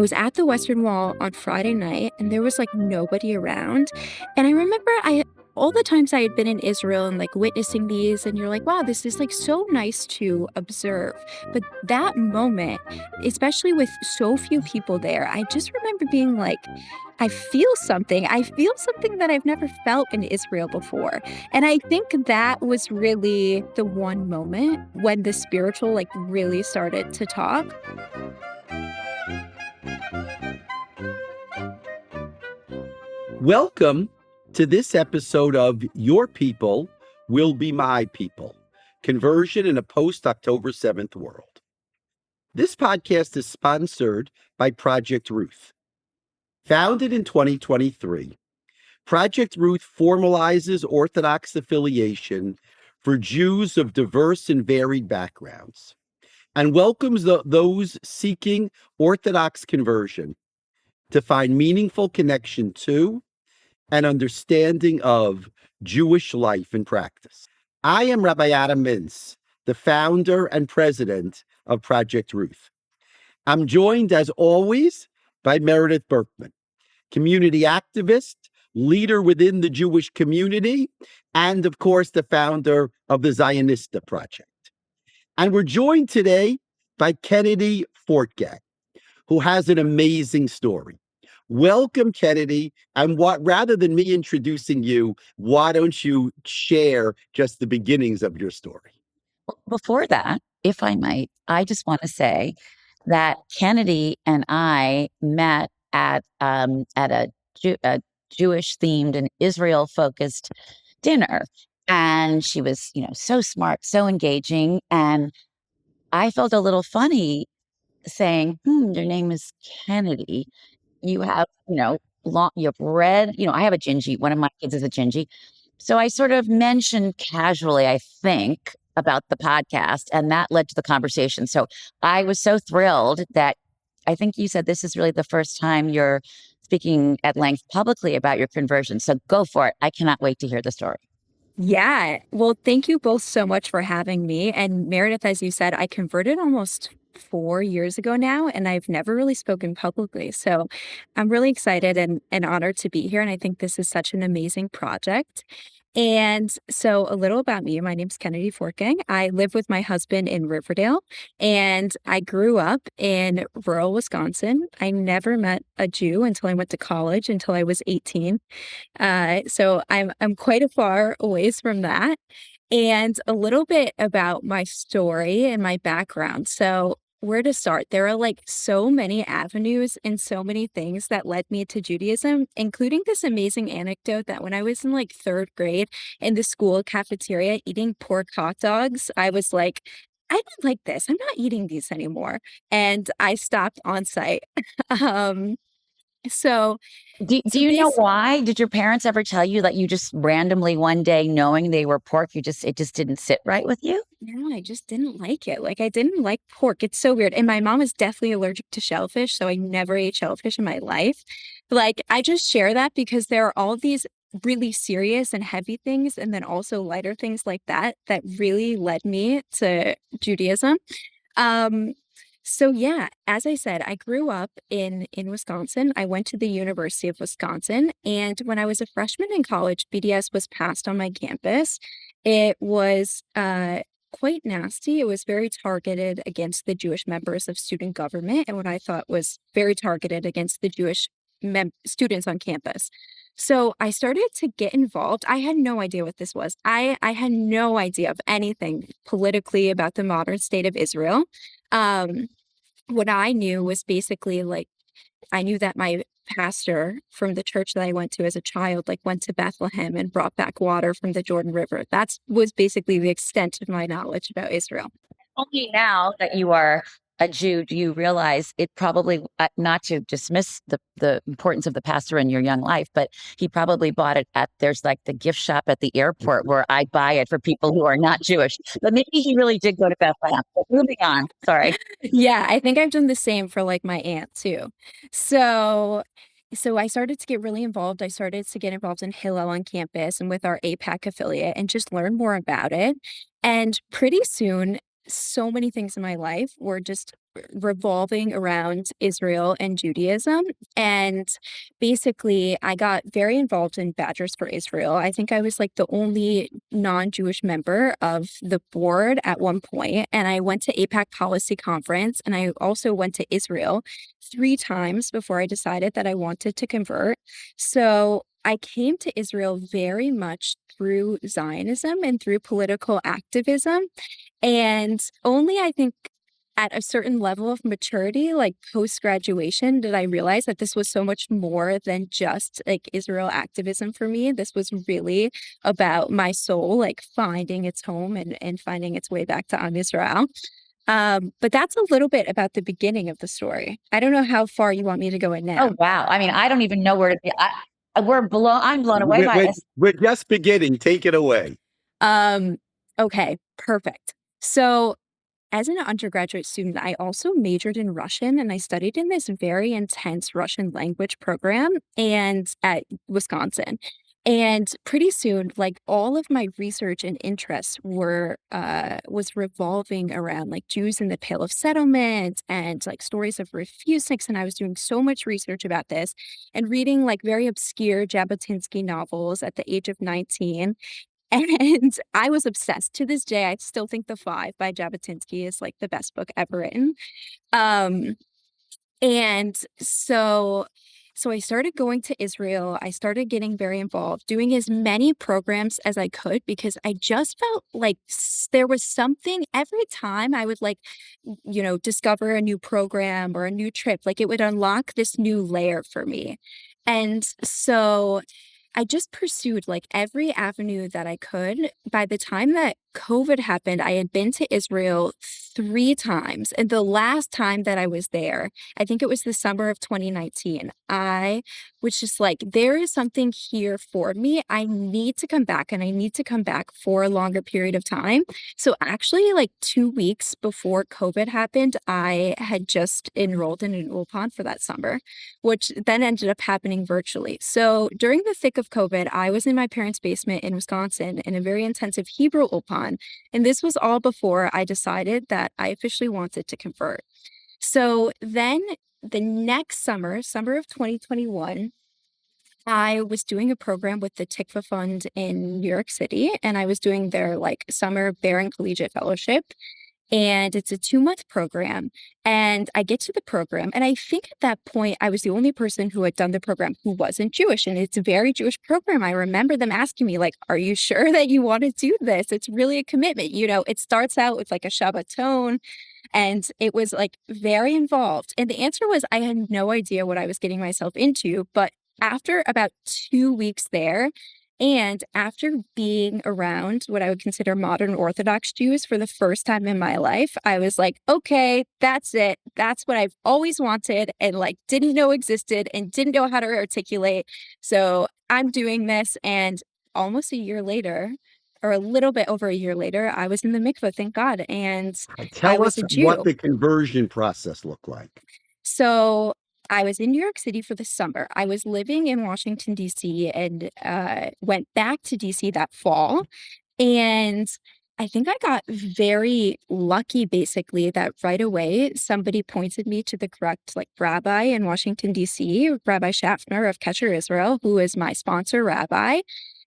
was at the Western Wall on Friday night and there was like nobody around. And I remember all the times I had been in Israel and like witnessing these, and you're like, wow, this is like so nice to observe. But that moment, especially with so few people there, I just remember being like, I feel something. I feel something that I've never felt in Israel before. And I think that was really the one moment when the spiritual like really started to talk. Welcome to this episode of Your People Will Be My People, Conversion in a Post-October 7th World. This podcast is sponsored by Project Ruth. Founded in 2023, Project Ruth formalizes Orthodox affiliation for Jews of diverse and varied backgrounds and welcomes those seeking Orthodox conversion to find meaningful connection to and understanding of Jewish life and practice. I am Rabbi Adam Mintz, the founder and president of Project Ruth. I'm joined, as always, by Meredith Berkman, community activist, leader within the Jewish community, and, of course, the founder of the Zionista Project. And we're joined today by Kennedy Fortgang, who has an amazing story. Welcome, Kennedy. And rather than me introducing you, why don't you share just the beginnings of your story? Before that, if I might, I just want to say that Kennedy and I met at a Jewish themed and Israel focused dinner, and she was, so smart, so engaging, and I felt a little funny saying, "Your name is Kennedy. You have, you've read, I have a Gingy. One of my kids is a Gingy." So I sort of mentioned casually, I think, about the podcast, and that led to the conversation. So I was so thrilled that I think you said this is really the first time you're speaking at length publicly about your conversion. So go for it. I cannot wait to hear the story. Yeah. Well, thank you both so much for having me. And Meredith, as you said, I converted almost 4 years ago now, and I've never really spoken publicly. So I'm really excited and honored to be here. And I think this is such an amazing project. And so a little about me. My name's Kennedy Fortgang. I live with my husband in Riverdale, and I grew up in rural Wisconsin. I never met a Jew until I went to college, until I was 18. So I'm quite a far a ways from that. And a little bit about my story and my background. So where to start? There are like so many avenues and so many things that led me to Judaism, including this amazing anecdote that when I was in like third grade in the school cafeteria eating pork hot dogs, I was like, I don't like this. I'm not eating these anymore. And I stopped on site. um, so Do so you know bas why? Did your parents ever tell you that you just randomly one day, knowing they were pork, it just didn't sit right with you? No, I just didn't like it. Like, I didn't like pork. It's so weird. And my mom is definitely allergic to shellfish, so I never ate shellfish in my life. Like, I just share that because there are all these really serious and heavy things, and then also lighter things like that that really led me to Judaism. Um, so yeah, as I said, I grew up in Wisconsin. I went to the University of Wisconsin, and when I was a freshman in college, BDS was passed on my campus. It was quite nasty. It was very targeted against the Jewish members of student government, and what I thought was very targeted against the Jewish students on campus. So I started to get involved. I had no idea what this was. I had no idea of anything politically about the modern state of Israel. Um, what I knew was basically like I knew that my pastor from the church that I went to as a child like went to Bethlehem and brought back water from the Jordan River. That was basically the extent of my knowledge about Israel. Only now that you are a Jew do you realize it probably, not to dismiss the importance of the pastor in your young life, but he probably bought it there's like the gift shop at the airport where I buy it for people who are not Jewish. But maybe he really did go to Bethlehem. But moving on. Sorry. Yeah, I think I've done the same for like my aunt too. So so I started to get really involved. I started to get involved in Hillel on campus and with our APAC affiliate and just learn more about it. And pretty soon so many things in my life were just revolving around Israel and Judaism. And basically, I got very involved in Badgers for Israel. I think I was like the only non-Jewish member of the board at one point. And I went to APAC Policy Conference, and I also went to Israel 3 times before I decided that I wanted to convert. So I came to Israel very much through Zionism and through political activism. And only I think at a certain level of maturity, like post graduation, did I realize that this was so much more than just like Israel activism for me. This was really about my soul, like finding its home and finding its way back to Am Yisrael. But that's a little bit about the beginning of the story. I don't know how far you want me to go in now. Oh, wow. I mean, I don't even know where to be. I'm blown away We're, by we're, this. we're just beginning. Take it away. Um, okay, perfect. So as an undergraduate student, I also majored in Russian, and I studied in this very intense Russian language program and at Wisconsin. And pretty soon, like all of my research and interests were was revolving around like Jews in the Pale of Settlement and like stories of refuseniks. And I was doing so much research about this and reading like very obscure Jabotinsky novels at the age of 19. And I was obsessed. To this day, I still think The Five by Jabotinsky is like the best book ever written. Um, and so I started going to Israel. I started getting very involved, doing as many programs as I could because I just felt like there was something every time I would like, discover a new program or a new trip, like it would unlock this new layer for me. And so I just pursued like every avenue that I could. By the time that COVID happened, I had been to Israel 3 times. And the last time that I was there, I think it was the summer of 2019, I was just like, there is something here for me. I need to come back, and I need to come back for a longer period of time. So actually, like 2 weeks before COVID happened, I had just enrolled in an ulpan for that summer, which then ended up happening virtually. So during the thick of COVID, I was in my parents' basement in Wisconsin in a very intensive Hebrew ulpan. And this was all before I decided that I officially wanted to convert. So then the next summer, summer of 2021, I was doing a program with the Tikva Fund in New York City, and I was doing their like summer Barron Collegiate Fellowship, and it's a 2-month program. And I get to the program, and I think at that point I was the only person who had done the program who wasn't Jewish, and it's a very Jewish program. I remember them asking me like, "Are you sure that you want to do this? It's really a commitment." It starts out with like a Shabbat tone, and it was like very involved. And the answer was I had no idea what I was getting myself into. But after about 2 weeks there, and after being around what I would consider modern Orthodox Jews for the first time in my life, I was like, okay, that's it. That's what I've always wanted and like didn't know existed and didn't know how to articulate. So I'm doing this. And almost a year later, or a little bit over a year later, I was in the mikveh, thank God. And I Tell was us a what Jew. the conversion process looked like. So I was in New York City for the summer. I was living in Washington, D.C., and went back to D.C. that fall. And I think I got very lucky, basically, that right away somebody pointed me to the correct like rabbi in Washington, D.C., Rabbi Schaffner of Kesher Israel, who is my sponsor rabbi.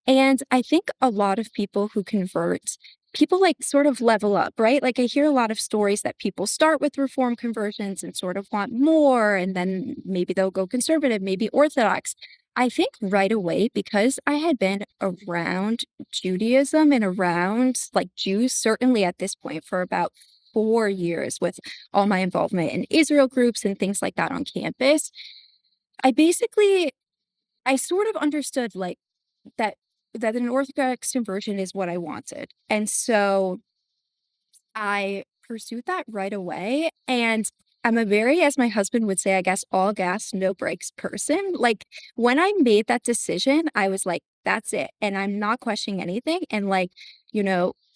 And I think a lot of people who convert, people like sort of level up, right? Like I hear a lot of stories that people start with reform conversions and sort of want more, and then maybe they'll go conservative, maybe Orthodox. I think right away, because I had been around Judaism and around like Jews, certainly at this point for about 4 years with all my involvement in Israel groups and things like that on campus, I basically, I sort of understood like that an Orthodox conversion is what I wanted. And so I pursued that right away. And I'm a very, as my husband would say, I guess, all gas, no brakes person. Like when I made that decision, I was like, that's it. And I'm not questioning anything. And like,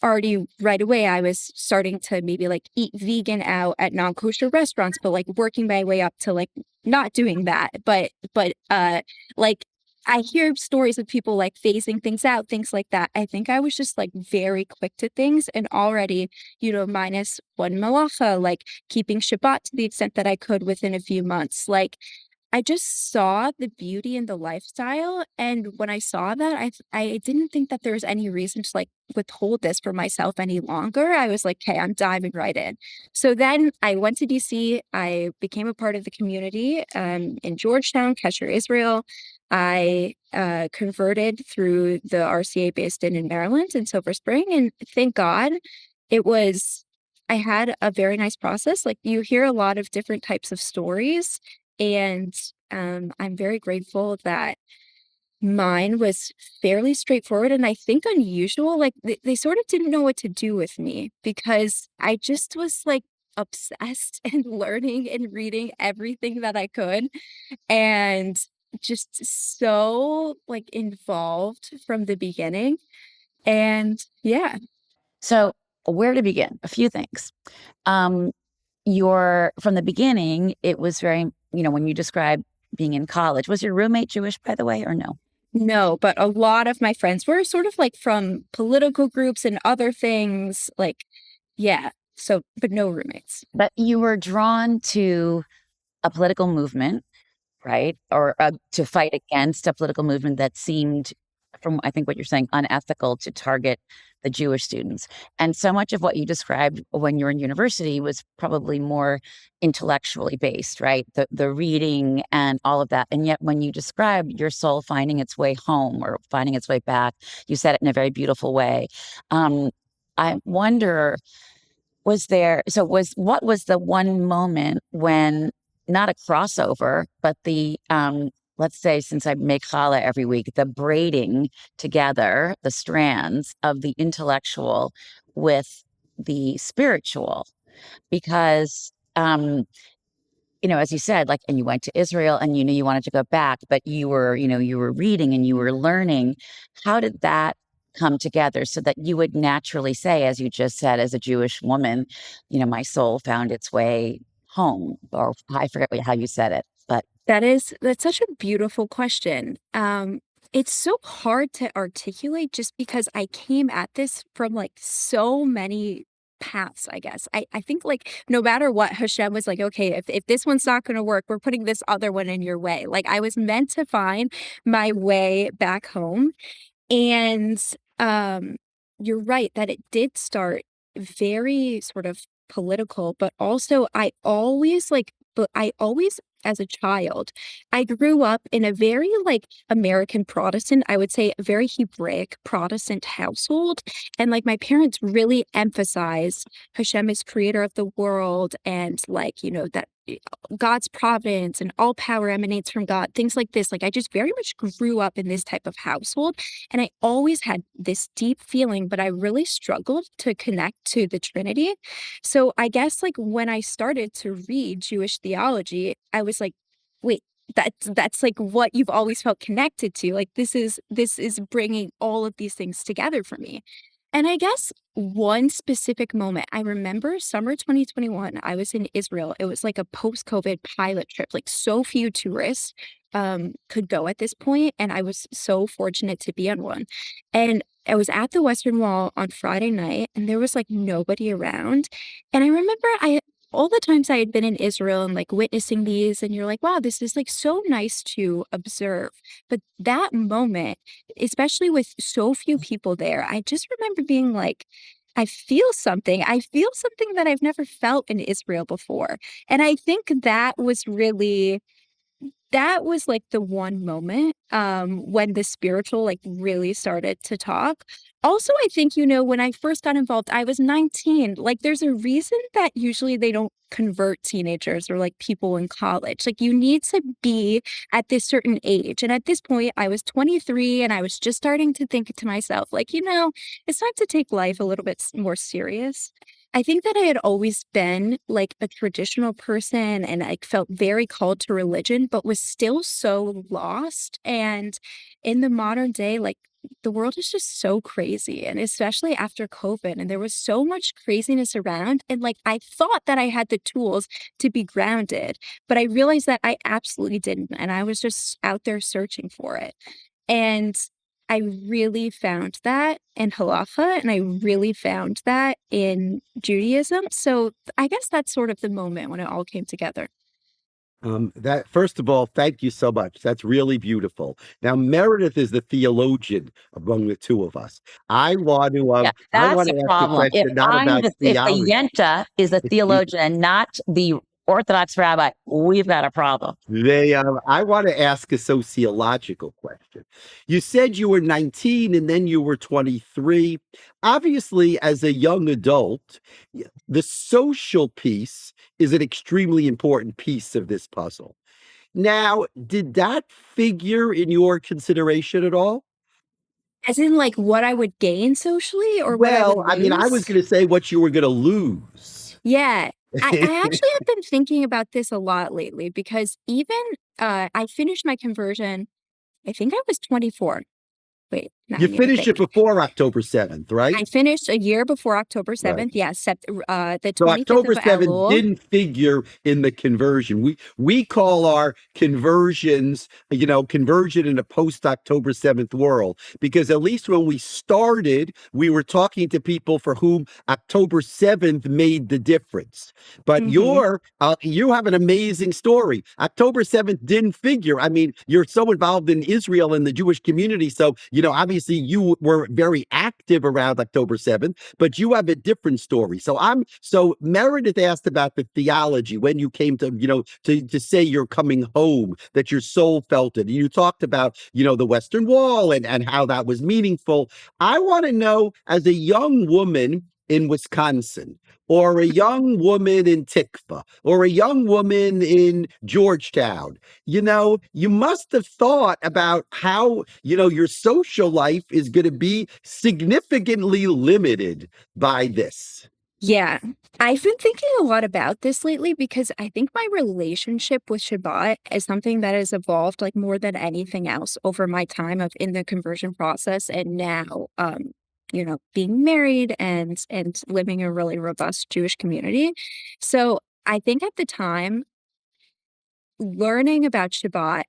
already right away, I was starting to maybe like eat vegan out at non-kosher restaurants, but like working my way up to like not doing that. But like I hear stories of people like phasing things out, things like that. I think I was just like very quick to things and already, minus one malacha, like keeping Shabbat to the extent that I could within a few months. Like I just saw the beauty in the lifestyle, and when I saw that, I didn't think that there was any reason to, like, withhold this for myself any longer. I was like, "Okay, I'm diving right in." So then I went to DC, I became a part of the community, in Georgetown, Kesher, Israel. I, converted through the RCA based in Maryland in Silver Spring, and thank God it was I had a very nice process. Like, you hear a lot of different types of stories, and, I'm very grateful that mine was fairly straightforward and I think unusual. Like, they sort of didn't know what to do with me because I just was, like, obsessed and learning and reading everything that I could and just so, like, involved from the beginning. And yeah. So, where to begin? A few things. Um, your from the beginning, it was very, when you describe being in college, was your roommate Jewish, by the way, or no? No, but a lot of my friends were sort of like from political groups and other things, like, yeah. So, but no roommates. But you were drawn to a political movement, right? Or to fight against a political movement that seemed, from I think what you're saying, unethical to target the Jewish students. And so much of what you described when you were in university was probably more intellectually based, right? The reading and all of that. And yet, when you describe your soul finding its way home or finding its way back, you said it in a very beautiful way. Um, I wonder, what was the one moment when, not a crossover, but let's say, since I make challah every week, the braiding together the strands of the intellectual with the spiritual, because as you said, like, and you went to Israel and you knew you wanted to go back, but you were reading and you were learning. How did that come together so that you would naturally say, as you just said, as a Jewish woman, my soul found its way home, or I forget how you said it, but That's such a beautiful question. It's so hard to articulate just because I came at this from like so many paths, I guess. I think like no matter what, Hashem was like, okay, if this one's not gonna work, we're putting this other one in your way. Like I was meant to find my way back home. And, you're right that it did start very sort of political, but also I always as a child, I grew up in a very, like, American Protestant, I would say a very Hebraic Protestant household, and, like, my parents really emphasized Hashem is creator of the world and, like, that God's providence and all power emanates from God, things like this. Like, I just very much grew up in this type of household. And I always had this deep feeling, but I really struggled to connect to the Trinity. So I guess, like, when I started to read Jewish theology, I was like, wait, that's like what you've always felt connected to. Like, this is bringing all of these things together for me. And I guess one specific moment, I remember summer 2021, I was in Israel. It was like a post-COVID pilot trip. Like so few tourists could go at this point, and I was so fortunate to be on one. And I was at the Western Wall on Friday night, and there was like nobody around. And I remember I all the times I had been in Israel and like witnessing these, and you're like, wow, this is like so nice to observe. But that moment, especially with so few people there, I just remember being like, I feel something. I feel something that I've never felt in Israel before. And I think that was, like, the one moment, when the spiritual, like, really started to talk. Also, I think, when I first got involved, I was 19. Like, there's a reason that usually they don't convert teenagers or, like, people in college. Like, you need to be at this certain age, and at this point, I was 23, and I was just starting to think to myself, like, it's time to take life a little bit more serious. I think that I had always been like a traditional person and I felt very called to religion, but was still so lost. And in the modern day, like the world is just so crazy, and especially after COVID, and there was so much craziness around, and, like, I thought that I had the tools to be grounded, but I realized that I absolutely didn't, and I was just out there searching for it. And I really found that in Halacha, and I really found that in Judaism. So I guess that's sort of the moment when it all came together. That first of all, thank you so much. That's really beautiful. Now, Meredith is the theologian among the two of us. Yeah, I that's want a to ask a problem. question not about If the theology. Yenta is a theologian and not the Orthodox rabbi, we've got a problem. I want to ask a sociological question. You said you were 19 and then you were 23. Obviously, as a young adult, the social piece is an extremely important piece of this puzzle. Now, did that figure in your consideration at all? As in, like, what I would gain socially or what I would Well, I mean, I was lose? going to say what you were going to lose. Yeah. I actually have been thinking about this a lot lately because even, I finished my conversion, I think I was 24. Wait, now You I need to finished think. it before October 7th, right? I finished a year before October Right. 7th. Yeah, the So 25th October of 7th Elul. didn't figure in the conversion. We call our conversions, conversion in a post October 7th world, because at least when we started, we were talking to people for whom October 7th made the difference. But Mhm. you have an amazing story. October 7th didn't figure. I mean, you're so involved in Israel and the Jewish community. So, obviously you were very active around October 7th, but you have a different story. So Meredith asked about the theology when you came to, to say you're coming home, that your soul felt it. And you talked about, the Western Wall and how that was meaningful. I want to know, as a young woman in Wisconsin, or a young woman in Tikva, or a young woman in Georgetown, you must have thought about how, your social life is going to be significantly limited by this. Yeah. I've been thinking a lot about this lately because I think my relationship with Shabbat is something that has evolved like more than anything else over my time of in the conversion process and now being married and living a really robust Jewish community. So I think at the time learning about Shabbat,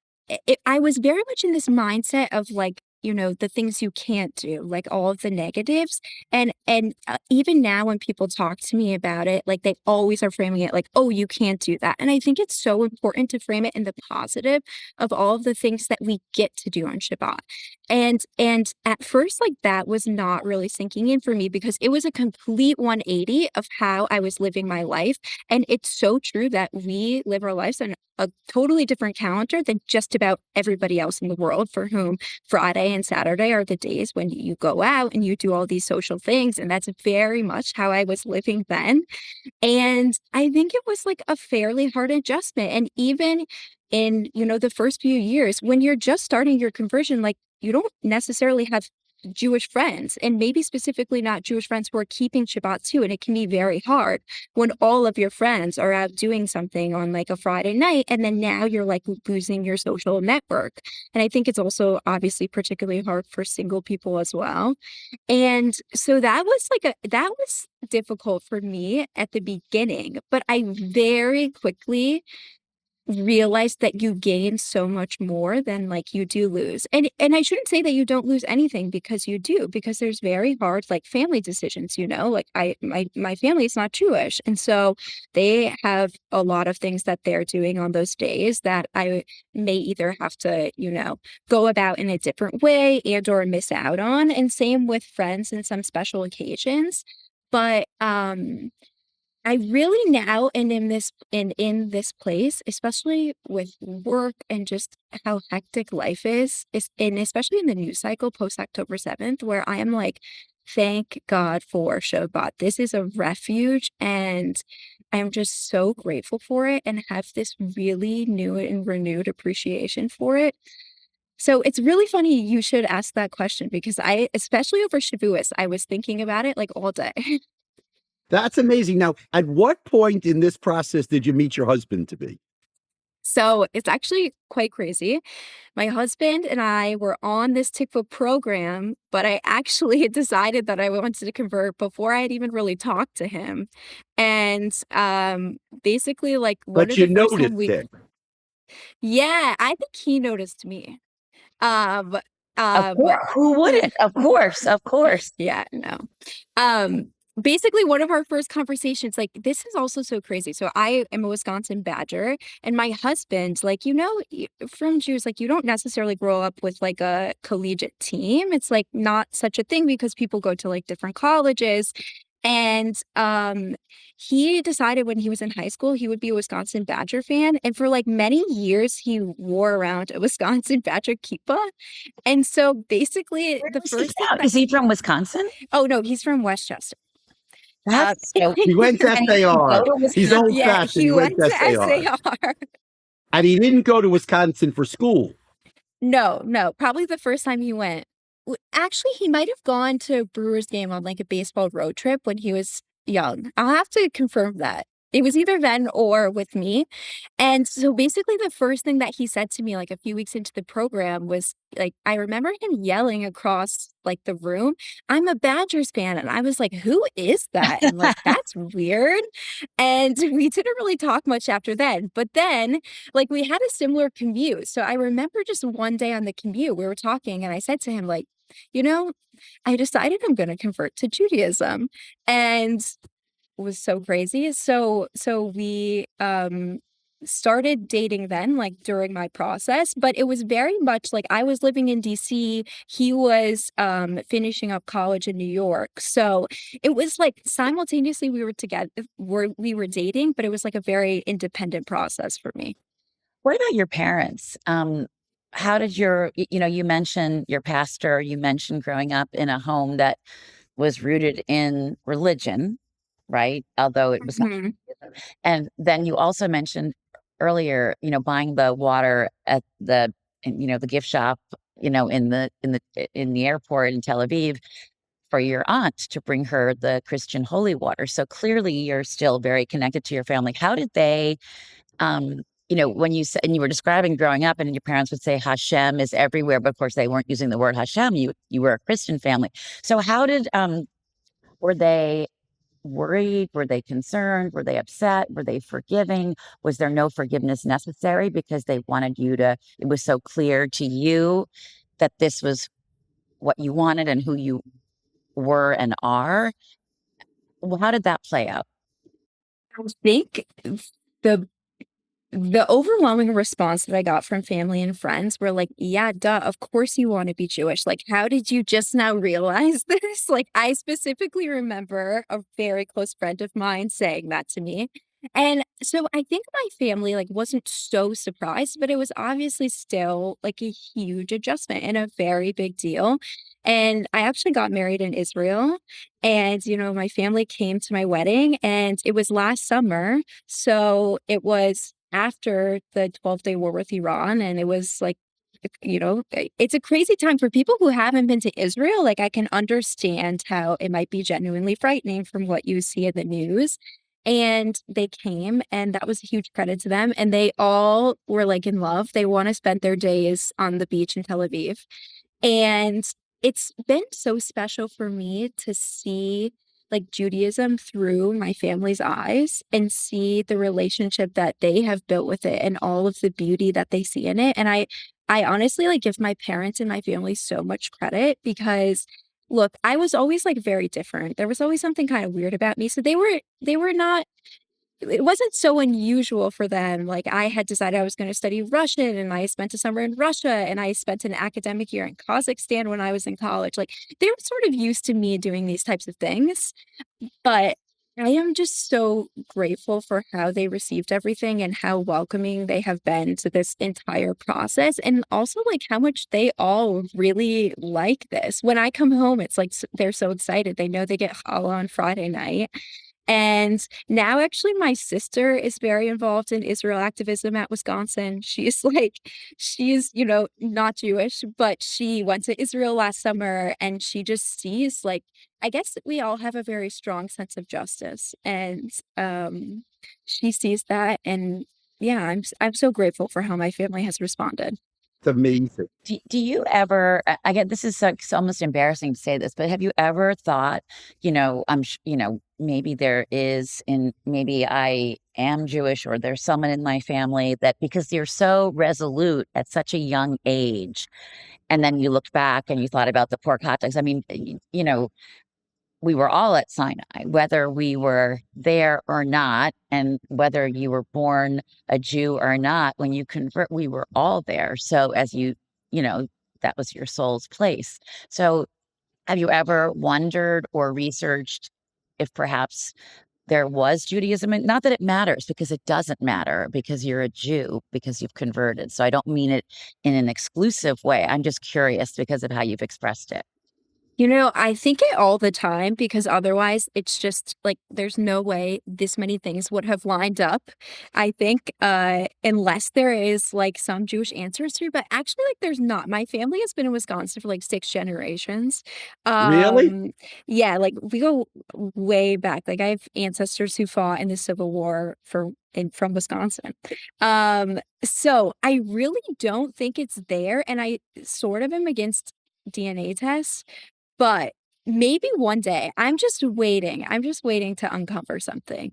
I was very much in this mindset of like, the things you can't do, like all of the negatives. And even now when people talk to me about it, like they always are framing it like, oh, you can't do that. And I think it's so important to frame it in the positive of all of the things that we get to do on Shabbat. And at first, like that was not really sinking in for me because it was a complete 180 of how I was living my life. And it's so true that we live our lives on a totally different calendar than just about everybody else in the world for whom Friday and Saturday are the days when you go out and you do all these social things. And that's very much how I was living then. And I think it was like a fairly hard adjustment. And even in, the first few years, when you're just starting your conversion, like you don't necessarily have Jewish friends, and maybe specifically not Jewish friends who are keeping Shabbat too. And it can be very hard when all of your friends are out doing something on like a Friday night, and then now you're like losing your social network. And I think it's also obviously particularly hard for single people as well. And so that was difficult for me at the beginning, but I very quickly realize that you gain so much more than like you do lose. And I shouldn't say that you don't lose anything because you do, because there's very hard like family decisions, like my family is not Jewish. And so they have a lot of things that they're doing on those days that I may either have to, go about in a different way and or miss out on. And same with friends and some special occasions. But I really now and in this place, especially with work and just how hectic life is and especially in the news cycle post October 7th, where I am like, thank God for Shabbat. This is a refuge and I'm just so grateful for it and have this really new and renewed appreciation for it. So it's really funny you should ask that question because especially over Shavuos, I was thinking about it like all day. That's amazing. Now, at what point in this process did you meet your husband to be? So it's actually quite crazy. My husband and I were on this tikva program, but I actually had decided that I wanted to convert before I had even really talked to him. And basically, like one But of you the first time noticed we, it. yeah, I think he noticed me. Um, Of course. Who wouldn't? Of course. Of course. yeah, no. Um, basically one of our first conversations, like this is also so crazy. So I am a Wisconsin Badger, and my husband, like, from Jews, like you don't necessarily grow up with like a collegiate team. It's like not such a thing because people go to like different colleges. And he decided when he was in high school he would be a Wisconsin Badger fan. And for like many years he wore around a Wisconsin Badger kippah. And so basically Where the is he first thing from? that Is he from Wisconsin? oh no, he's from Westchester. That's Um, so. He went to And he didn't go SAR. to He's Wisconsin. old yeah, fashioned. he He went went to to SAR. SAR. And he didn't go to Wisconsin for school. No, no, probably the first time he went. Actually, he might have gone to a Brewers game on like a baseball road trip when he was young. I'll have to confirm that. It was either then or with me. And so basically the first thing that he said to me like a few weeks into the program was like I remember him yelling across like the room, "I'm a Badgers fan." And I was like, "Who is that?" And like that's weird. And we didn't really talk much after then. But then like we had a similar commute. So I remember just one day on the commute we were talking and I said to him like, "You know, I decided I'm going to convert to Judaism." And was so crazy. So we started dating then like during my process, but it was very much like I was living in DC, he was finishing up college in New York. So it was like simultaneously we were together, we were dating, but it was like a very independent process for me. What about your parents? How did you mentioned your pastor, you mentioned growing up in a home that was rooted in religion, right? Although it was not. Mhm. And then you also mentioned earlier, buying the water at the gift shop, in the airport in Tel Aviv for your aunt to bring her the Christian holy water. So clearly you're still very connected to your family. How did they when you said, and you were describing growing up and your parents would say Hashem is everywhere, but of course they weren't using the word Hashem. You were a Christian family. So how did were they worried? Were they concerned? Were they upset? Were they forgiving? Was there no forgiveness necessary because they wanted it was so clear to you that this was what you wanted and who you were and are? Well, how did that play out? I think the the overwhelming response that I got from family and friends were like, "Yeah, duh, of course you want to be Jewish. Like, how did you just now realize this?" Like, I specifically remember a very close friend of mine saying that to me. And so I think my family like wasn't so surprised, but it was obviously still like a huge adjustment and a very big deal. And I actually got married in Israel, and my family came to my wedding, and it was last summer. So it was after the 12-day war with Iran, and it was like, it's a crazy time for people who haven't been to Israel. Like, I can understand how it might be genuinely frightening from what you see in the news. And they came, and that was a huge credit to them. And they all were like in love. They want to spend their days on the beach in Tel Aviv. And it's been so special for me to see like Judaism through my family's eyes and see the relationship that they have built with it and all of the beauty that they see in it. And I honestly like give my parents and my family so much credit because look, I was always like very different. There was always something kind of weird about me. So they were not it wasn't so unusual for them. Like I had decided I was going to study Russian and I spent a summer in Russia and I spent an academic year in Kazakhstan when I was in college. Like they were sort of used to me doing these types of things, but I am just so grateful for how they received everything and how welcoming they have been to this entire process. And also like how much they all really like this. When I come home, it's like they're so excited. They know they get challah on Friday night. And now actually my sister is very involved in Israel activism at Wisconsin. She's not Jewish, but she went to Israel last summer and she just sees like I guess we all have a very strong sense of justice. And she sees that and yeah, I'm so grateful for how my family has responded. It's amazing. Do you ever, I get this is like, it's almost embarrassing to say this, but have you ever thought, maybe there is, maybe I am Jewish or there's someone in my family that because you're so resolute at such a young age, and then you looked back and you thought about the pork hot dogs. I mean, we were all at Sinai, whether we were there or not, and whether you were born a Jew or not, when you convert, we were all there. So as you know, that was your soul's place. So have you ever wondered or researched if perhaps there was Judaism? And not that it matters, because it doesn't matter, because you're a Jew, because you've converted. So I don't mean it in an exclusive way. I'm just curious because of how you've expressed it. I think it all the time because otherwise it's just like there's no way this many things would have lined up. I think unless there is like some Jewish ancestry, but actually like there's not. My family has been in Wisconsin for like 6 generations. Really? Yeah, like we go way back. Like I have ancestors who fought in the Civil War from Wisconsin. So I really don't think it's there, and I sort of am against DNA tests. But maybe one day. I'm just waiting to uncover something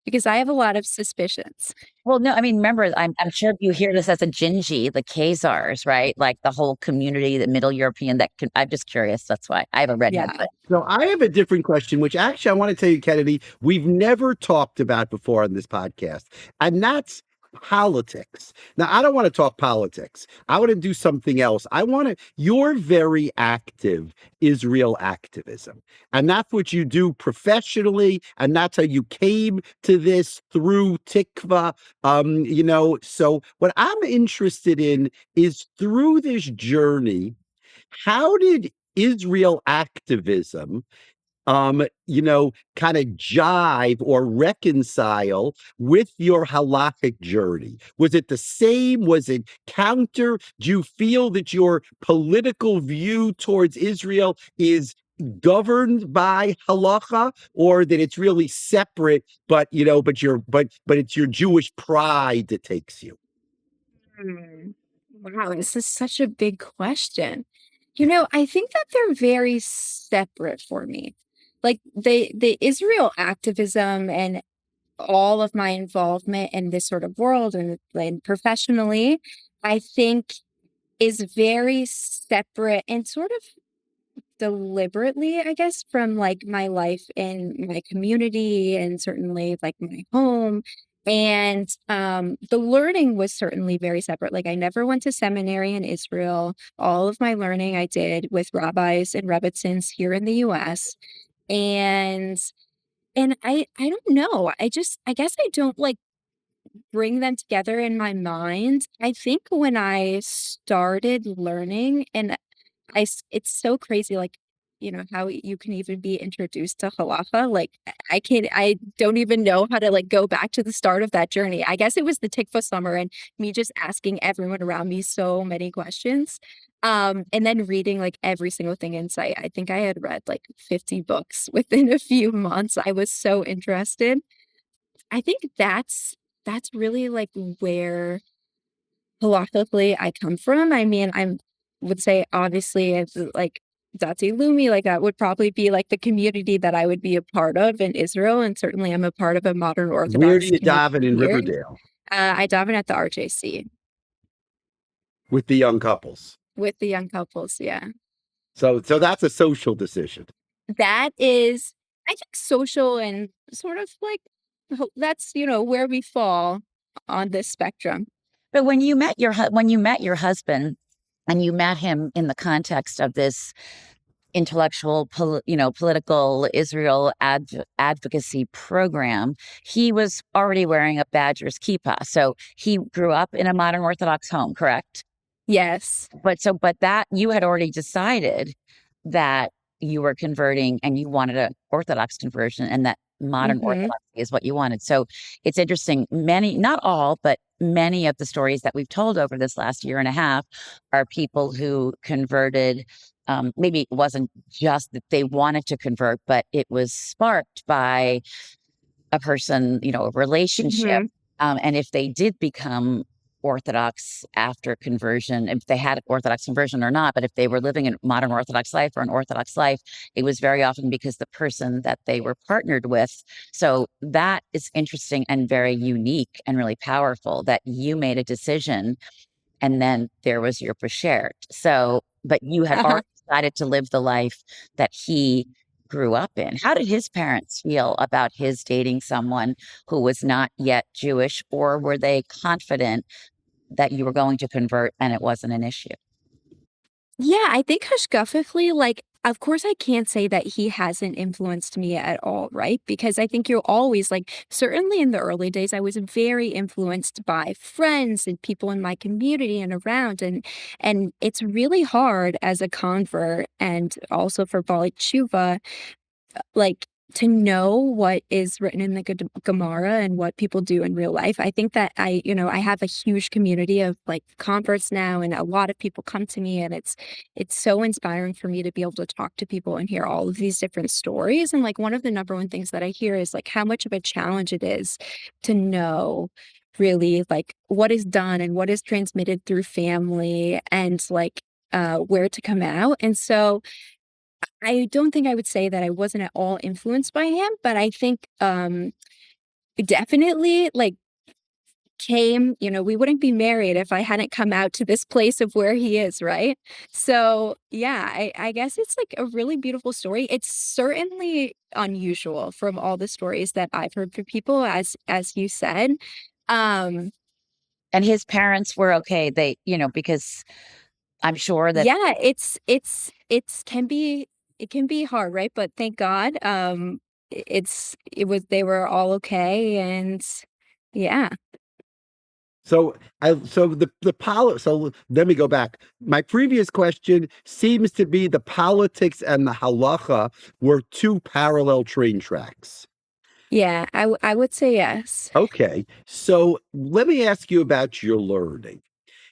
because I have a lot of suspicions. Well, no, I mean, remember, I'm sure you hear this as a Gingy, the Khazars, right? Like the whole community, the Middle European. I'm just curious. That's why I have a redhead. Yeah. So I have a different question, which actually I want to tell you, Kennedy, we've never talked about before on this podcast, and that's politics. Now, I don't want to talk politics. I want to do something else. You're very active Israel activism, and that's what you do professionally, and that's how you came to this through Tikva. So what I'm interested in is through this journey, how did Israel activism, kind of jive or reconcile with your halakhic journey? Was it the same? Was it counter? Do you feel that your political view towards Israel is governed by halacha, or that it's really separate, but it's your Jewish pride that takes you? Hmm. Wow, this is such a big question. I think that they're very separate for me. Like the Israel activism and all of my involvement in this sort of world and professionally, I think is very separate and sort of deliberately, I guess, from like my life in my community and certainly like my home. And the learning was certainly very separate. Like I never went to seminary in Israel. All of my learning I did with rabbis and rebbitzins here in the US. And I don't know. I guess I don't like bring them together in my mind. I think when I started learning and it's so crazy, like, how you can even be introduced to halacha. Like, I don't even know how to like go back to the start of that journey. I guess it was the Tikva summer and me just asking everyone around me so many questions. And then reading like every single thing in sight. I think I had read like 50 books within a few months. I was so interested. I think that's really like where halakhically I come from. I mean, would say obviously it's like Dati Lumi, like that would probably be like the community that I would be a part of in Israel. And certainly I'm a part of a modern Where do Orthodox you community daven in here. Riverdale I daven at the RJC with the young couples? with the young couples. Yeah. So that's a social decision. That is, I think, social and sort of like that's, where we fall on this spectrum. But when you met your husband, and you met him in the context of this intellectual, political Israel advocacy program, he was already wearing a Badger's kippah. So he grew up in a modern Orthodox home, correct? Yes. But that you had already decided that you were converting and you wanted an Orthodox conversion, and that modern Hmm. Orthodoxy is what you wanted. So it's interesting. Many, not all, but many of the stories that we've told over this last year and a half are people who converted. Maybe it wasn't just that they wanted to convert, but it was sparked by a person, a relationship, Hmm. And if they did become Orthodox after conversion, if they had Orthodox conversion or not, but if they were living a modern Orthodox life or an Orthodox life, it was very often because the person that they were partnered with. So that is interesting and very unique and really powerful that you made a decision and then there was your beshert. So, but you had Uh-huh. already decided to live the life that he grew up in. How did his parents feel about his dating someone who was not yet Jewish, or were they confident that you were going to convert and it wasn't an issue? Yeah, I think hashkafically, like, of course, I can't say that he hasn't influenced me at all, right? Because I think you're always like, certainly in the early days, I was very influenced by friends and people in my community and around, and it's really hard as a convert and also for Bali Tshuva like, to know what is written in the Gemara and what people do in real life. I think that I have a huge community of, like, converts now, and a lot of people come to me, and it's so inspiring for me to be able to talk to people and hear all of these different stories, and, like, one of the number one things that I hear is, like, how much of a challenge it is to know really, like, what is done and what is transmitted through family and, like, where to come out, and so I don't think I would say that I wasn't at all influenced by him, but I think, definitely, like, we wouldn't be married if I hadn't come out to this place of where he is, right? So, yeah, I guess it's, like, a really beautiful story. It's certainly unusual from all the stories that I've heard from people, as you said. Um And his parents were okay. Because I'm sure that. Yeah, it can be hard, right? But thank God, they were all okay, and yeah. So let me go back. My previous question seems to be the politics and the halacha were two parallel train tracks. Yeah, I would say yes. Okay, so let me ask you about your learning.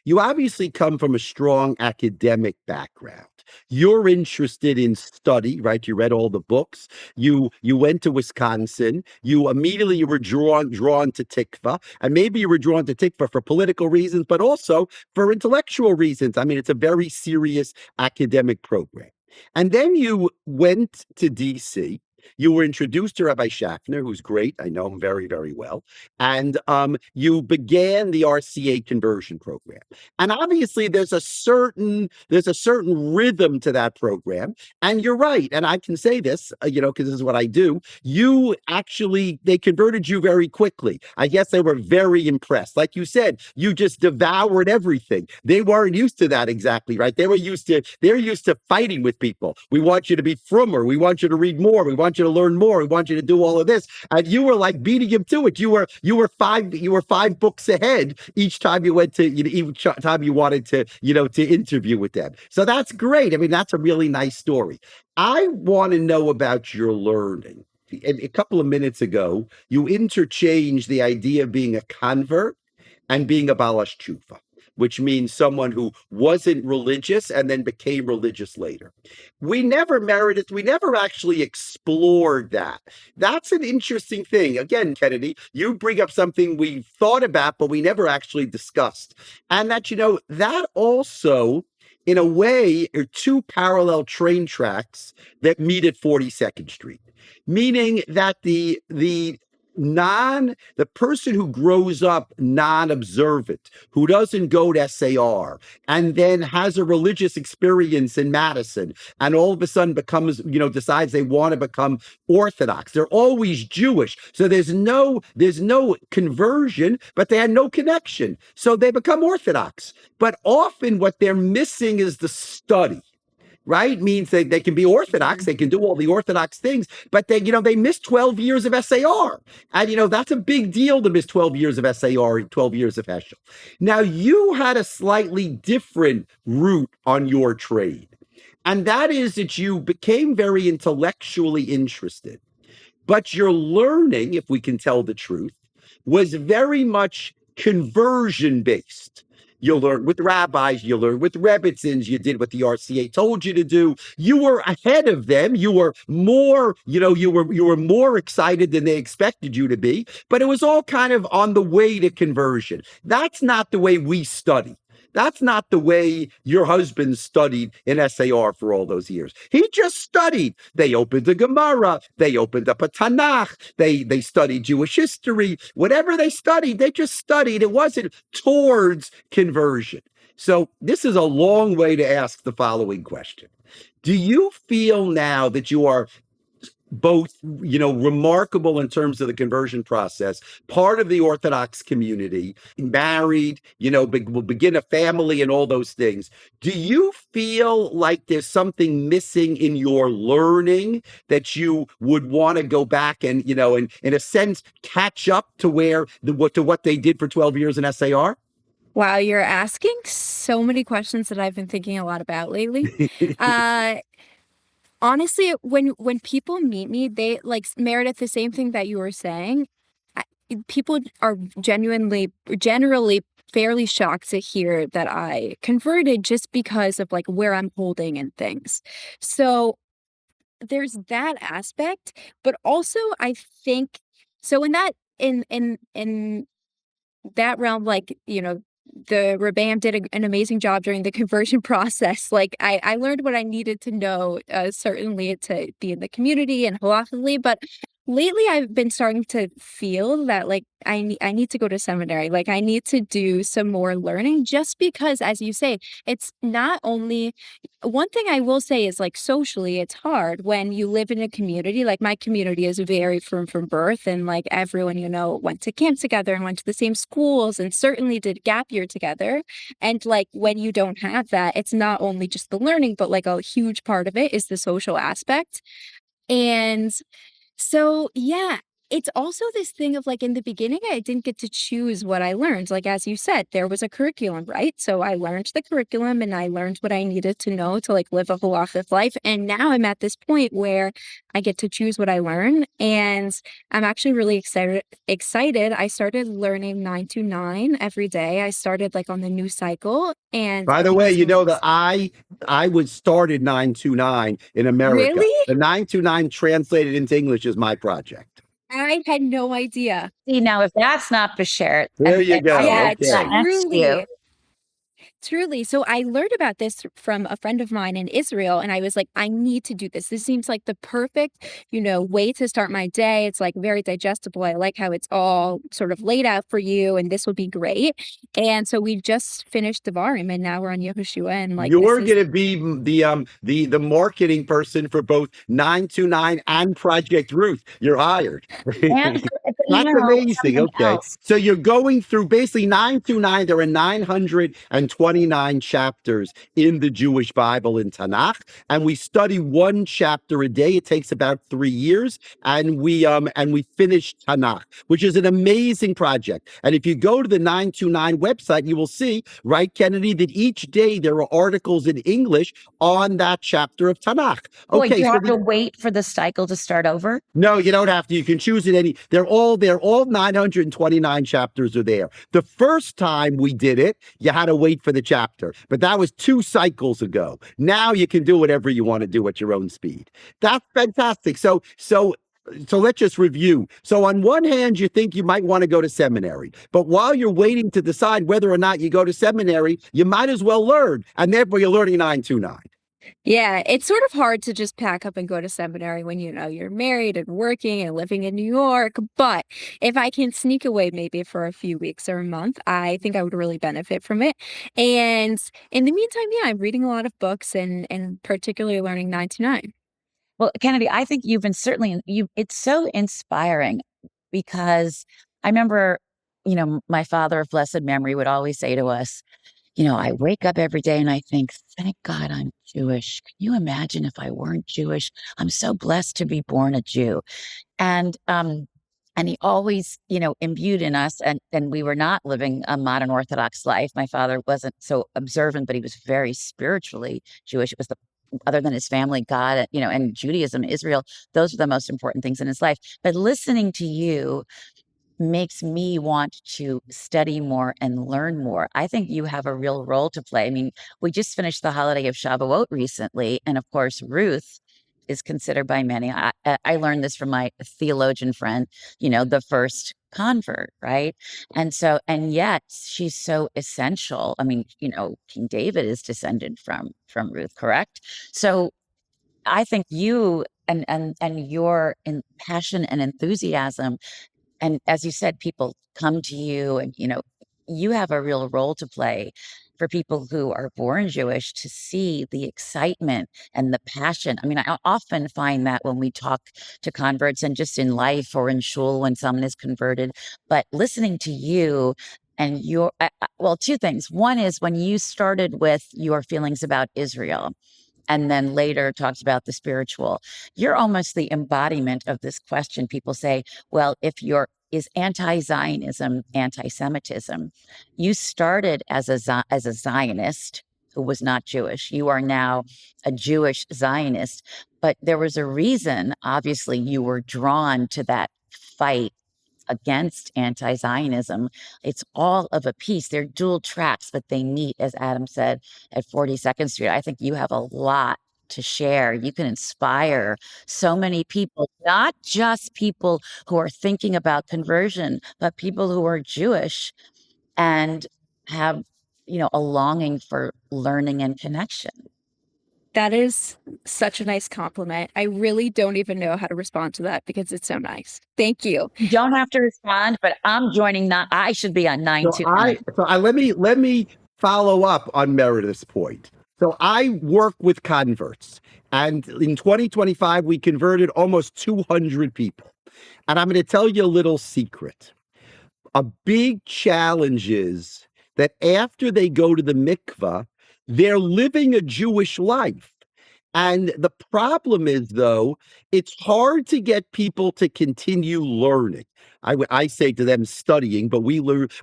You obviously come from a strong academic background. You're interested in study, right? You read all the books. You went to Wisconsin. You immediately were drawn to Tikva, and maybe you were drawn to Tikva for political reasons, but also for intellectual reasons. I mean, it's a very serious academic program. And then you went to DC. You were introduced to Rabbi Schaffner, who's great. I know him very, very well. And you began the RCA conversion program. And obviously there's a certain rhythm to that program. And you're right. And I can say this, because this is what I do. They converted you very quickly. I guess they were very impressed. Like you said, you just devoured everything. They weren't used to that exactly, right? They're used to fighting with people. We want you to be frummer. We want you to read more. We want you to learn more. We want you to do all of this. And you were like beating him to it. You were five books ahead each time you went to each time you wanted to interview with them. So that's great. I mean, that's a really nice story. I want to know about your learning. A couple of minutes ago, you interchanged the idea of being a convert and being a balash tshuva, which means someone who wasn't religious and then became religious later. We never merited, we never actually explored that. That's an interesting thing. Again, Kennedy, you bring up something we thought about, but we never actually discussed. And that also, in a way, are two parallel train tracks that meet at 42nd Street, meaning that the person who grows up non-observant, who doesn't go to SAR, and then has a religious experience in Madison, and all of a sudden decides they want to become Orthodox. They're always Jewish. So there's no conversion, but they had no connection. So they become Orthodox. But often what they're missing is the study, right? Means they can be Orthodox, they can do all the Orthodox things, but they miss 12 years of SAR. And that's a big deal to miss 12 years of SAR and 12 years of Heschel. Now, you had a slightly different route on your trade. And that is that you became very intellectually interested. But your learning, if we can tell the truth, was very much conversion based. You learned with rabbis, you learned with rebbitzins, you did what the RCA told you to do. You were ahead of them. You were more, you were more excited than they expected you to be, but it was all kind of on the way to conversion. That's not the way we study. That's not the way your husband studied in SAR for all those years. He just studied. They opened a Gemara. They opened up a Tanakh. They studied Jewish history. Whatever they studied, they just studied. It wasn't towards conversion. So this is a long way to ask the following question. Do you feel now that you are both, remarkable in terms of the conversion process, part of the Orthodox community, married, will begin a family and all those things? Do you feel like there's something missing in your learning that you would want to go back and, in a sense, catch up to what they did for 12 years in SAR? Wow, you're asking so many questions that I've been thinking a lot about lately. Uh, Honestly, when people meet me, they like Meredith, the same thing that you were saying. I, people are generally fairly shocked to hear that I converted just because of like where I'm holding and things. So there's that aspect, but also I think so in that realm, like, the Rebbeim did an amazing job during the conversion process. Like, I learned what I needed to know, certainly to be in the community and halachically, but lately I've been starting to feel that, like, I need to go to seminary. Like, I need to do some more learning just because, as you say, it's not only one thing I will say is, like, socially, it's hard when you live in a community. Like, my community is very from birth, and, like, everyone, went to camp together and went to the same schools and certainly did gap year together. And, like, when you don't have that, it's not only just the learning, but, like, a huge part of it is the social aspect. And so, yeah, it's also this thing of like in the beginning, I didn't get to choose what I learned. Like, as you said, there was a curriculum, right? So I learned the curriculum and I learned what I needed to know to like live a halachic life. And now I'm at this point where I get to choose what I learn. And I'm actually really excited. I started learning 9 to 9 every day. I started like on the new cycle and By I the think way, it's you really know that exciting. I was started 929 in America. Really? The 929 translated into English is my project. I had no idea. See, now if that's not Bashert, There and you I go. have Yeah, sat Okay. next to you. truly. Truly. So I learned about this from a friend of mine in Israel, and I was like, I need to do this. This seems like the perfect, way to start my day. It's like very digestible. I like how it's all sort of laid out for you, and this would be great. And so we just finished Devarim, and now we're on Yehoshua, and like this You're is going to be the marketing person for both 929 and Project Ruth. You're hired. And but That's amazing. something Okay. else. So you're going through basically 929. There are 929 chapters in the Jewish Bible in Tanakh, and we study one chapter a day. It takes about 3 years, and we finish Tanakh, which is an amazing project. And if you go to the 929 website, you will see, right, Kennedy, that each day there are articles in English on that chapter of Tanakh. Boy, do Okay, you so have to wait for the cycle to start over? no, you don't have to. You can choose it any. They're all 929 chapters are there. The first time we did it, you had to wait for the chapter, but that was 2 cycles ago. Now you can do whatever you want to do at your own speed. That's fantastic. So let's just review. So on one hand, you think you might want to go to seminary, but while you're waiting to decide whether or not you go to seminary, you might as well learn, and therefore you're learning 929. yeah, it's sort of hard to just pack up and go to seminary when you're married and working and living in New York. But if I can sneak away maybe for a few weeks or a month, I think I would really benefit from it. And in the meantime, yeah, I'm reading a lot of books and particularly learning 9 to 9. Well, Kennedy, I think you've been certainly it's so inspiring because I remember, my father of blessed memory would always say to us, I wake up every day and I think, thank God I'm Jewish. Can you imagine if I weren't Jewish? I'm so blessed to be born a Jew. And he always, imbued in us, and we were not living a modern Orthodox life. My father wasn't so observant, but he was very spiritually Jewish. It was other than his family, God, and Judaism, Israel, those are the most important things in his life. But listening to you makes me want to study more and learn more. I think you have a real role to play. I mean, we just finished the holiday of Shavuot recently, and of course, Ruth is considered by many. I learned this from my theologian friend, the first convert, right? And yet she's so essential. I mean, King David is descended from Ruth, correct? So I think you and your passion and enthusiasm, and as you said, people come to you, and you have a real role to play for people who are born Jewish to see the excitement and the passion. I mean, I often find that when we talk to converts and just in life or in shul when someone is converted, but listening to you and well, two things. One is when you started with your feelings about Israel and then later talks about the spiritual. You're almost the embodiment of this question. People say, well, is anti-Zionism anti-Semitism? You started as a Zionist who was not Jewish. You are now a Jewish Zionist, but there was a reason, obviously, you were drawn to that fight against anti-Zionism. It's all of a piece. They're dual tracks, but they meet, as Adam said, at 42nd Street. I think you have a lot to share. You can inspire so many people, not just people who are thinking about conversion, but people who are Jewish and have, a longing for learning and connection. That is such a nice compliment. I really don't even know how to respond to that because it's so nice. Thank you. You don't have to respond, but I'm joining. I should be on 929. Let me follow up on Meredith's point. So I work with converts, and in 2025 we converted almost 200 people. And I'm going to tell you a little secret. A big challenge is that after they go to the mikvah, they're living a Jewish life. And the problem is, though, it's hard to get people to continue learning. I say to them studying, but we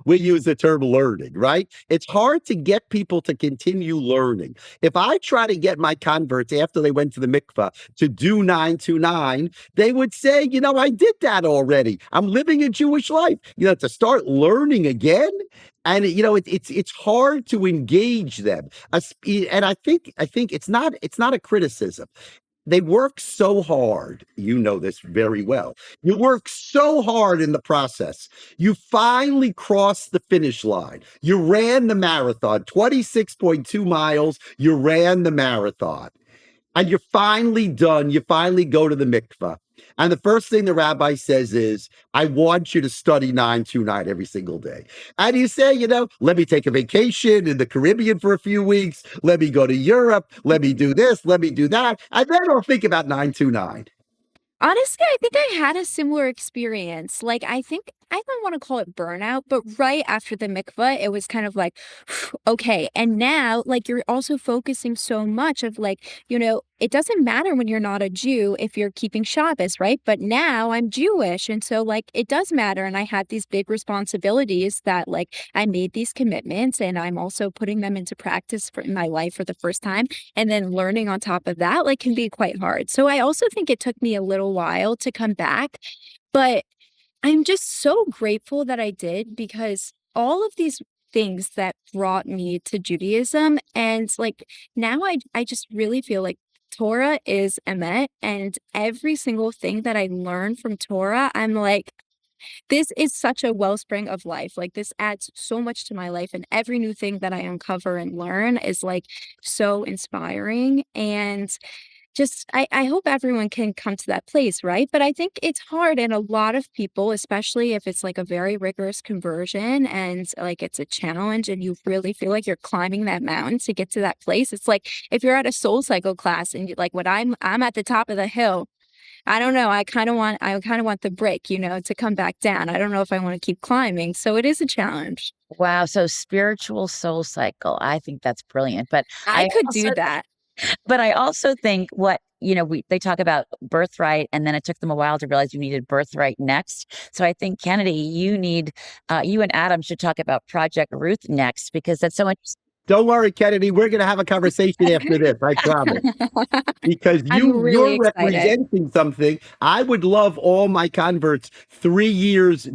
use the term learning, right? It's hard to get people to continue learning. If I try to get my converts after they went to the mikvah to do 929, they would say, I did that already. I'm living a Jewish life. To start learning again. And it's hard to engage them, and I think it's not a criticism. They work so hard. You know this very well. You work so hard in the process. You finally crossed the finish line. You ran the marathon, 26.2 miles. You ran the marathon. And you're finally done. You finally go to the mikvah. And the first thing the rabbi says is, I want you to study 929 every single day. And you say, let me take a vacation in the Caribbean for a few weeks. Let me go to Europe. Let me do this. Let me do that. And then I'll think about 929. Honestly, I think I had a similar experience. Like, I think I don't want to call it burnout, but right after the mikvah, it was kind of like, okay. And now, like, you're also focusing so much of like, it doesn't matter when you're not a Jew if you're keeping Shabbos, right? But now I'm Jewish. And so, like, it does matter. And I had these big responsibilities that, like, I made these commitments and I'm also putting them into practice in my life for the first time. And then learning on top of that, like, can be quite hard. So I also think it took me a little while to come back. But I'm just so grateful that I did because all of these things that brought me to Judaism and like now I just really feel like Torah is emet and every single thing that I learn from Torah, I'm like, this is such a wellspring of life. Like this adds so much to my life and every new thing that I uncover and learn is like so inspiring and just I hope everyone can come to that place, right? But I think it's hard and a lot of people, especially if it's like a very rigorous conversion and like it's a challenge and you really feel like you're climbing that mountain to get to that place. It's like if you're at a soul cycle class and you like what I'm at the top of the hill. I don't know. I kind of want the break, to come back down. I don't know if I want to keep climbing. So it is a challenge. Wow. So spiritual soul cycle. I think that's brilliant. But I I could also do that. But I also think they talk about birthright, and then it took them a while to realize you needed birthright next. So I think, Kennedy, you and Adam should talk about Project Ruth next because that's so interesting. Don't worry, Kennedy. We're going to have a conversation after this. I promise. Because I'm really you're excited. representing something. I would love all my converts 3 years,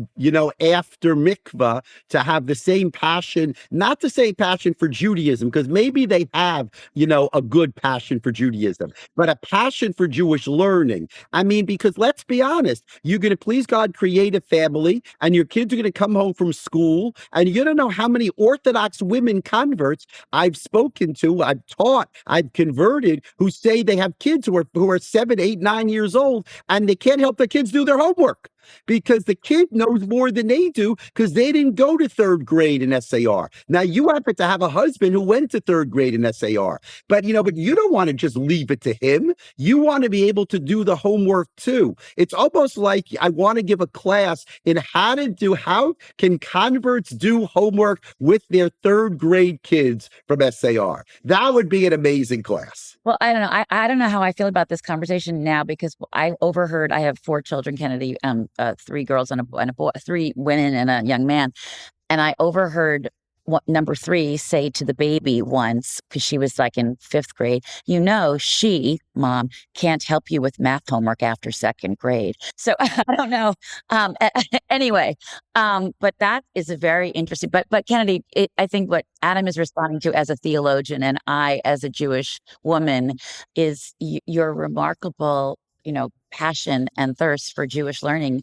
after mikvah to have the same passion, not the same passion for Judaism, because maybe they have, a good passion for Judaism, but a passion for Jewish learning. I mean, because let's be honest, you're going to please God, create a family, and your kids are going to come home from school, and you don't know how many Orthodox women converts I've spoken to, I've taught, I've converted, who say they have kids who are 7, 8, 9 years old, and they can't help their kids do their homework because the kid knows more than they do because they didn't go to third grade in SAR. Now you happen to have a husband who went to third grade in SAR, but you don't want to just leave it to him. You want to be able to do the homework too. It's almost like I want to give a class in how can converts do homework with their third grade kids from SAR. That would be an amazing class. Well, I don't know. I don't know how I feel about this conversation now because I overheard. I have 4 children, Kennedy, 3 girls and a boy, 3 women and a young man, and I overheard number 3 say to the baby once, because she was like in 5th grade, she, mom, can't help you with math homework after 2nd grade. So I don't know. Anyway, but that is a very interesting. But Kennedy, I think what Adam is responding to as a theologian and I as a Jewish woman is your remarkable, passion and thirst for Jewish learning.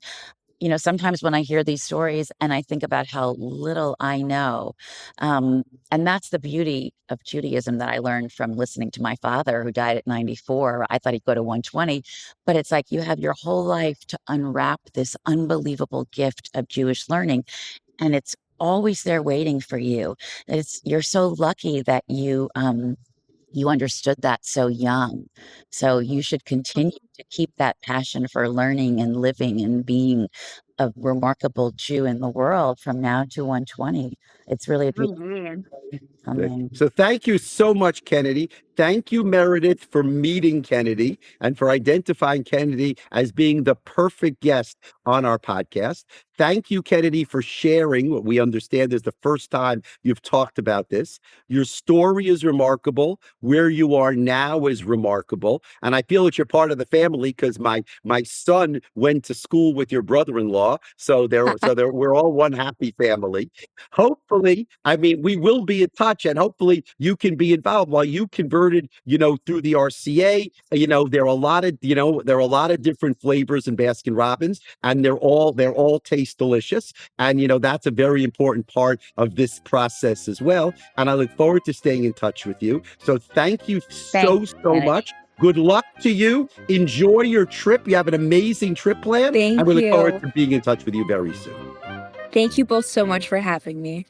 Sometimes when I hear these stories and I think about how little I know, and that's the beauty of Judaism that I learned from listening to my father who died at 94. I thought he'd go to 120, but it's like you have your whole life to unwrap this unbelievable gift of Jewish learning, and it's always there waiting for you. You're so lucky that you understood that so young. So you should continue to keep that passion for learning and living and being a remarkable Jew in the world from now to 120. It's really a beautiful. Amen. Amen. So thank you so much, Kennedy. Thank you, Meredith, for meeting Kennedy and for identifying Kennedy as being the perfect guest on our podcast. Thank you, Kennedy, for sharing what we understand is the first time you've talked about this. Your story is remarkable. Where you are now is remarkable. And I feel that you're part of the family because my son went to school with your brother-in-law. So we're all one happy family. Hopefully, I mean, we will be in touch and hopefully you can be involved while you converted, through the RCA. There are a lot of different flavors in Baskin Robbins, and they're all taste delicious. And, that's a very important part of this process as well. And I look forward to staying in touch with you. So thank you so Kennedy. much. Good luck to you. Enjoy your trip. You have an amazing trip planned. Thank and we look you. forward to being in touch with you very soon. Thank you both so much for having me.